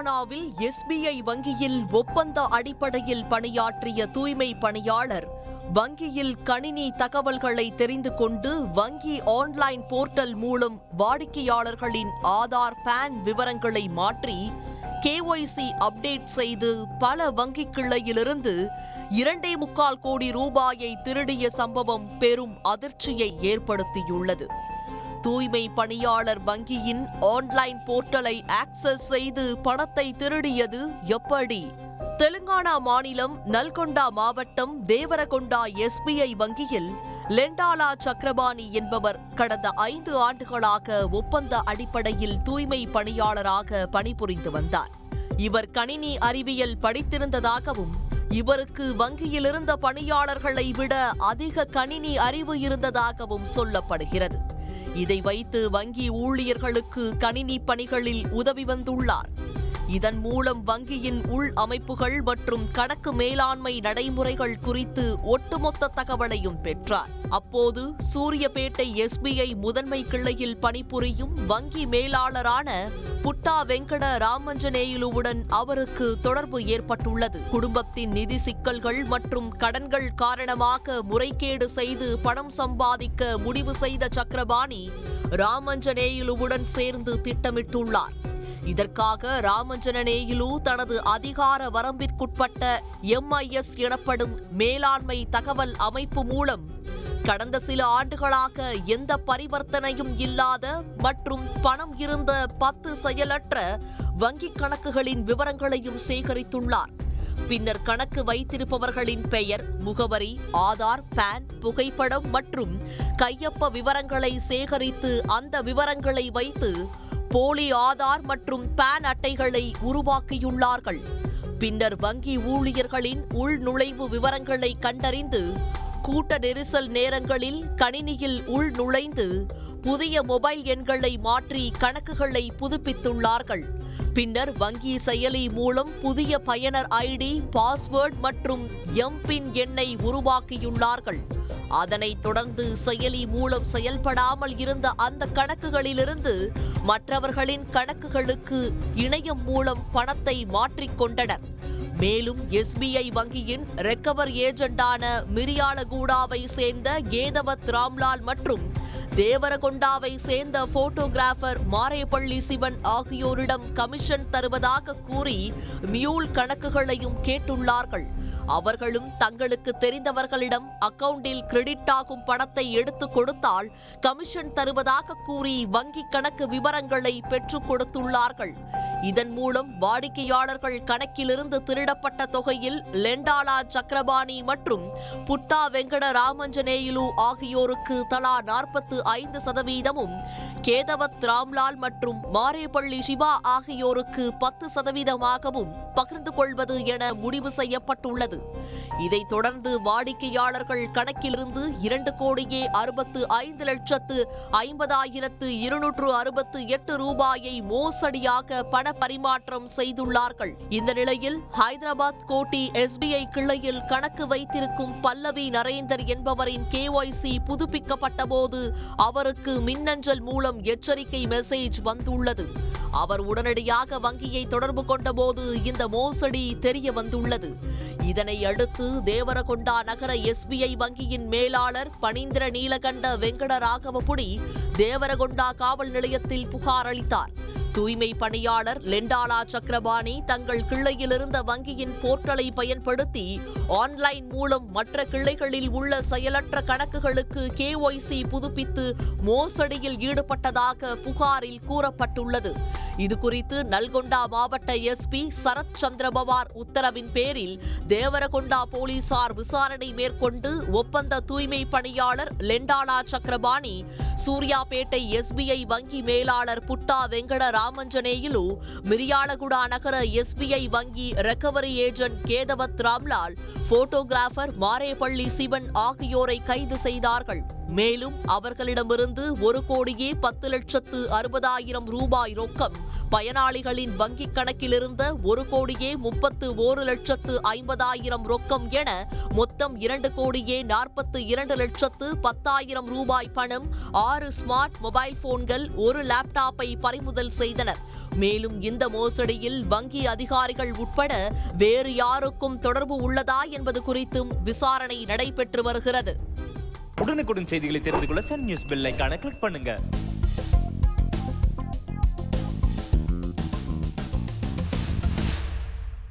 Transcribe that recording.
தெலுங்கானாவில் SBI வங்கியில் ஒப்பந்த அடிப்படையில் பணியாற்றிய தூய்மை பணியாளர் வங்கியில் கணினி தகவல்களை தெரிந்து கொண்டு வங்கி ஆன்லைன் போர்ட்டல் மூலம் வாடிக்கையாளர்களின் ஆதார் பான் விவரங்களை மாற்றி KYC அப்டேட் செய்து பல வங்கிக் கிளையிலிருந்து 2.25 கோடி ரூபாயை திருடிய சம்பவம் பெரும் அதிர்ச்சியை ஏற்படுத்தியுள்ளது. தூய்மை பணியாளர் வங்கியின் ஆன்லைன் போர்ட்டலை ஆக்சஸ் செய்து பணத்தை திருடியது எப்படி? தெலுங்கானா மாநிலம் நல்கொண்டா மாவட்டம் தேவரகொண்டா SBI வங்கியில் லெண்டாலா சக்கரபாணி என்பவர் கடந்த 5 ஆண்டுகளாக ஒப்பந்த அடிப்படையில் தூய்மை பணியாளராக பணிபுரிந்து வந்தார். இவர் கணினி அறிவியல் படித்திருந்ததாகவும் இவருக்கு வங்கியிலிருந்த பணியாளர்களை விட அதிக கணினி அறிவு இருந்ததாகவும் சொல்லப்படுகிறது. இதை வைத்து வங்கி ஊழியர்களுக்கு கணினி பணிகளில் உதவி வந்துள்ளார். இதன் மூலம் வங்கியின் உள் அமைப்புகள் மற்றும் கணக்கு மேலாண்மை நடைமுறைகள் குறித்து ஒட்டுமொத்த தகவலையும் பெற்றார். அப்போது சூரியபேட்டை SBI முதன்மை கிளையில் பணிபுரியும் வங்கி மேலாளரான புட்டா வெங்கட ராமஞ்சனேயுலுவுடன் அவருக்கு தொடர்பு ஏற்பட்டுள்ளது. குடும்பத்தின் நிதி சிக்கல்கள் மற்றும் கடன்கள் காரணமாக முறைகேடு செய்து பணம் சம்பாதிக்க முடிவு செய்த சக்கரபாணி ராமஞ்சனேயுலுவுடன் சேர்ந்து திட்டமிட்டுள்ளார். இதற்காக ராமஞ்சனேயுலு தனது அதிகார வரம்பிற்குட்பட்ட MIS எனப்படும் மேலாண்மை தகவல் அமைப்பு மூலம் கடந்த சில ஆண்டுகளாக எந்த பரிவர்த்தனையும் இல்லாத மற்றும் பணம் இருந்த 10 செயலற்ற வங்கிக் கணக்குகளின் விவரங்களையும் சேகரித்துள்ளார். பின்னர் கணக்கு வைத்திருப்பவர்களின் பெயர், முகவரி, ஆதார், பான், புகைப்படம் மற்றும் கையொப்ப விவரங்களை சேகரித்து அந்த விவரங்களை வைத்து போலி ஆதார் மற்றும் பான் அட்டைகளை உருவாக்கியுள்ளார்கள். பின்னர் வங்கி ஊழியர்களின் உள்நுழைவு விவரங்களை கண்டறிந்து கூட்ட நெரிசல் நேரங்களில் கணினியில் உள்நுழைந்து புதிய மொபைல் எண்களை மாற்றி கணக்குகளை புதுப்பித்துள்ளார்கள். பின்னர் வங்கி செயலி மூலம் புதிய பயனர் ID, பாஸ்வேர்டு மற்றும் எம்பின் எண்ணை உருவாக்கியுள்ளார்கள். அதனைத் தொடர்ந்து செயலி மூலம் செயல்படாமல் இருந்த அந்த கணக்குகளிலிருந்து மற்றவர்களின் கணக்குகளுக்கு இணையம் மூலம் பணத்தை மாற்றிக்கொண்டனர். மேலும் SBI வங்கியின் ரெக்கவர் ஏஜென்டான மிரியாலகூடாவை சேர்ந்த கேதவத் ராம்லால் மற்றும் தேவரகொண்டாவை சேர்ந்த போட்டோகிராஃபர் மாரேப்பள்ளி சிவன் ஆகியோரிடம் கமிஷன் தருவதாக கூறி மியூல் கணக்குகளையும் கேட்டுள்ளார்கள். அவர்களும் தங்களுக்கு தெரிந்தவர்களிடம் அக்கவுண்டில் கிரெடிட் ஆகும் பணத்தை எடுத்து கொடுத்தால் கமிஷன் தருவதாக கூறி வங்கி கணக்கு விவரங்களை பெற்றுக் கொடுத்துள்ளார்கள். இதன் மூலம் வாடிக்கையாளர்கள் கணக்கிலிருந்து திருடப்பட்ட தொகையில் லெண்டாலா சக்கரபாணி மற்றும் புட்டா வெங்கட ராமஞ்சனேயுலு ஆகியோருக்கு தலா 45%, கேதவத் ராம்லால் மற்றும் மாரேப்பள்ளி சிவா ஆகியோருக்கு 10%ஆகவும் பகிர்ந்து கொள்வது என முடிவு செய்யப்பட்டுள்ளது. இதைத் தொடர்ந்து வாடிக்கையாளர்கள் கணக்கிலிருந்து 2,65,50,268 ரூபாயை மோசடியாக பண பரிமாற்றம் செய்துள்ளார்கள். இந்த நிலையில் ஹைதராபாத் கோட்டி SBI கிளையில் கணக்கு வைத்திருக்கும் பல்லவி நரேந்தர் என்பவரின் KYC புதுப்பிக்கப்பட்ட போது அவருக்கு மின்னஞ்சல் மூலம் எச்சரிக்கை மெசேஜ் வந்துள்ளது. அவர் உடனடியாக வங்கியை தொடர்பு கொண்டபோது இந்த மோசடி தெரிய வந்துள்ளது. இதனை அடுத்து தேவரகொண்டா நகர SBI வங்கியின் மேலாளர் பனீந்திர நீலகண்ட வெங்கட ராகவபுடி தேவரகொண்டா காவல் நிலையத்தில் புகார் அளித்தார். தூய்மை பணியாளர் லெண்டாலா சக்கரபாணி தங்கள் கிளையில் இருந்த வங்கியின் போர்ட்டலை பயன்படுத்தி ஆன்லைன் மூலம் மற்ற கிளைகளில் உள்ள செயலற்ற கணக்குகளுக்கு KYC புதுப்பித்து மோசடியில் ஈடுபட்டதாக புகாரில் கூறப்பட்டுள்ளது. இதுகுறித்து நல்கொண்டா மாவட்ட SP சரத் சந்திரபவார் உத்தரவின் பேரில் தேவரகொண்டா போலீசார் விசாரணை மேற்கொண்டு ஒப்பந்த தூய்மை பணியாளர் லெண்டாலா சக்கரபாணி, சூர்யாபேட்டை SBI வங்கி மேலாளர் புட்டா வெங்கட ராமஞ்சனேயுலு, மிரியாலகுடா நகர SBI வங்கி recovery agent Kethavath Ramlal, photographer Marepalli Shivan ஆகியோரை கைது செய்தார்கள். மேலும் அவர்களிடமிருந்து 1,10,60,60,000 ரூபாய் ரொக்கம், பயனாளிகளின் வங்கிக் கணக்கில் இருந்த 1,31,50,000 ரொக்கம் என மொத்தம் 2,42,10,00,000 ரூபாய் பணம், 6 ஸ்மார்ட் மொபைல் போன்கள், 1 லேப்டாப்பை பறிமுதல் செய்தனர். மேலும் இந்த மோசடியில் வங்கி அதிகாரிகள் உட்பட வேறு யாருக்கும் தொடர்பு உள்ளதா என்பது குறித்தும் விசாரணை நடைபெற்று வருகிறது. உடனுக்குடன் செய்திகளை தெரிந்து கொள்ள சன் நியூஸ் பெல் ஐகானை கிளிக் பண்ணுங்க.